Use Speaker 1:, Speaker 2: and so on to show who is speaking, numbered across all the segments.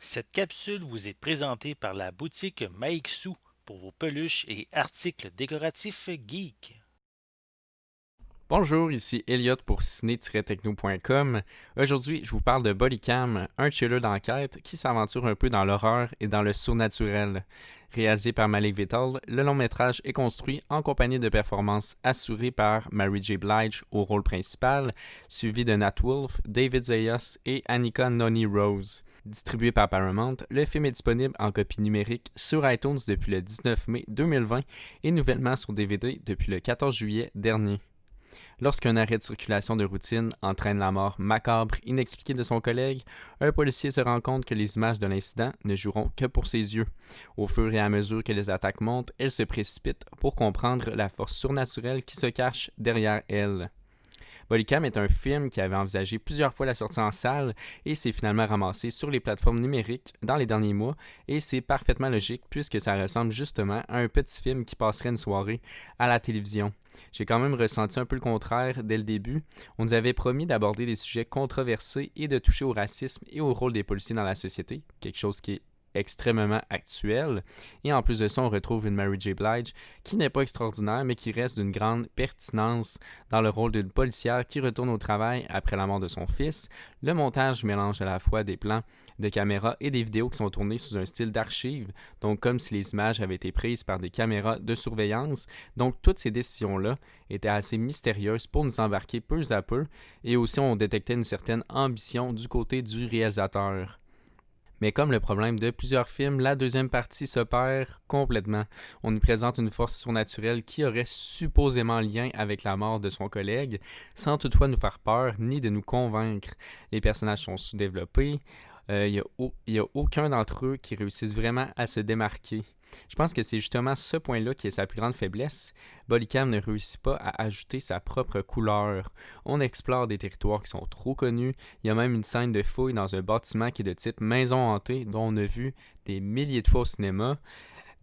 Speaker 1: Cette capsule vous est présentée par la boutique Maixou pour vos peluches et articles décoratifs geeks.
Speaker 2: Bonjour, ici Elliot pour ciné-techno.com. Aujourd'hui, je vous parle de Bodycam, un thriller d'enquête qui s'aventure un peu dans l'horreur et dans le surnaturel. Réalisé par Malik Vittal, le long métrage est construit en compagnie de performances assurées par Mary J. Blige au rôle principal, suivi de Nat Wolff, David Zayas et Annika Noni Rose. Distribué par Paramount, le film est disponible en copie numérique sur iTunes depuis le 19 mai 2020 et nouvellement sur DVD depuis le 14 juillet dernier. Lorsqu'un arrêt de circulation de routine entraîne la mort macabre inexpliquée de son collègue, un policier se rend compte que les images de l'incident ne joueront que pour ses yeux. Au fur et à mesure que les attaques montent, elle se précipite pour comprendre la force surnaturelle qui se cache derrière elle. Bodycam est un film qui avait envisagé plusieurs fois la sortie en salle et s'est finalement ramassé sur les plateformes numériques dans les derniers mois, et c'est parfaitement logique puisque ça ressemble justement à un petit film qui passerait une soirée à la télévision. J'ai quand même ressenti un peu le contraire dès le début. On nous avait promis d'aborder des sujets controversés et de toucher au racisme et au rôle des policiers dans la société, quelque chose qui est extrêmement actuel. Et en plus de ça, on retrouve une Mary J. Blige qui n'est pas extraordinaire, mais qui reste d'une grande pertinence dans le rôle d'une policière qui retourne au travail après la mort de son fils. Le montage mélange à la fois des plans de caméra et des vidéos qui sont tournées sous un style d'archive, donc comme si les images avaient été prises par des caméras de surveillance. Donc toutes ces décisions-là étaient assez mystérieuses pour nous embarquer peu à peu, et aussi on détectait une certaine ambition du côté du réalisateur. Mais comme le problème de plusieurs films, la deuxième partie se perd complètement. On nous présente une force surnaturelle qui aurait supposément lien avec la mort de son collègue, sans toutefois nous faire peur ni de nous convaincre. Les personnages sont sous-développés, il n'y a aucun d'entre eux qui réussissent vraiment à se démarquer. Je pense que c'est justement ce point-là qui est sa plus grande faiblesse. Bodycam ne réussit pas à ajouter sa propre couleur. On explore des territoires qui sont trop connus. Il y a même une scène de fouille dans un bâtiment qui est de type maison hantée, dont on a vu des milliers de fois au cinéma.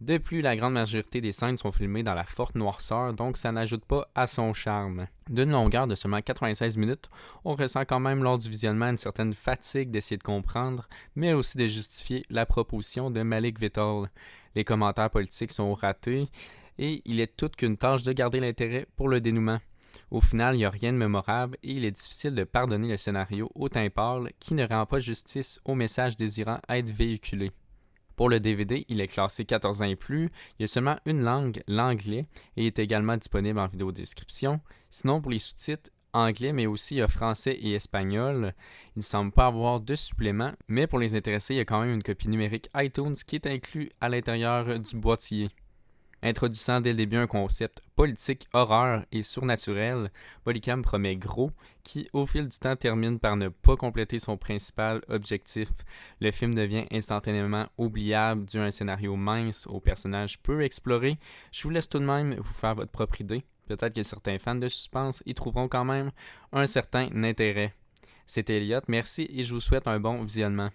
Speaker 2: De plus, la grande majorité des scènes sont filmées dans la forte noirceur, donc ça n'ajoute pas à son charme. D'une longueur de seulement 96 minutes, on ressent quand même lors du visionnement une certaine fatigue d'essayer de comprendre, mais aussi de justifier la proposition de Malik Vittal. Les commentaires politiques sont ratés, et il est toute qu'une tâche de garder l'intérêt pour le dénouement. Au final, il n'y a rien de mémorable et il est difficile de pardonner le scénario hautain pâle qui ne rend pas justice au message désirant être véhiculé. Pour le DVD, il est classé 14 ans et plus, il y a seulement une langue, l'anglais, et il est également disponible en vidéo description. Sinon, pour les sous-titres, anglais, mais aussi il y a français et espagnol. Il ne semble pas avoir de supplément, mais pour les intéressés, il y a quand même une copie numérique iTunes qui est inclus à l'intérieur du boîtier. Introduisant dès le début un concept politique, horreur et surnaturel, Bodycam promet gros, qui au fil du temps termine par ne pas compléter son principal objectif. Le film devient instantanément oubliable dû à un scénario mince aux personnages peu explorés. Je vous laisse tout de même vous faire votre propre idée. Peut-être que certains fans de suspense y trouveront quand même un certain intérêt. C'était Elliot, merci et je vous souhaite un bon visionnement.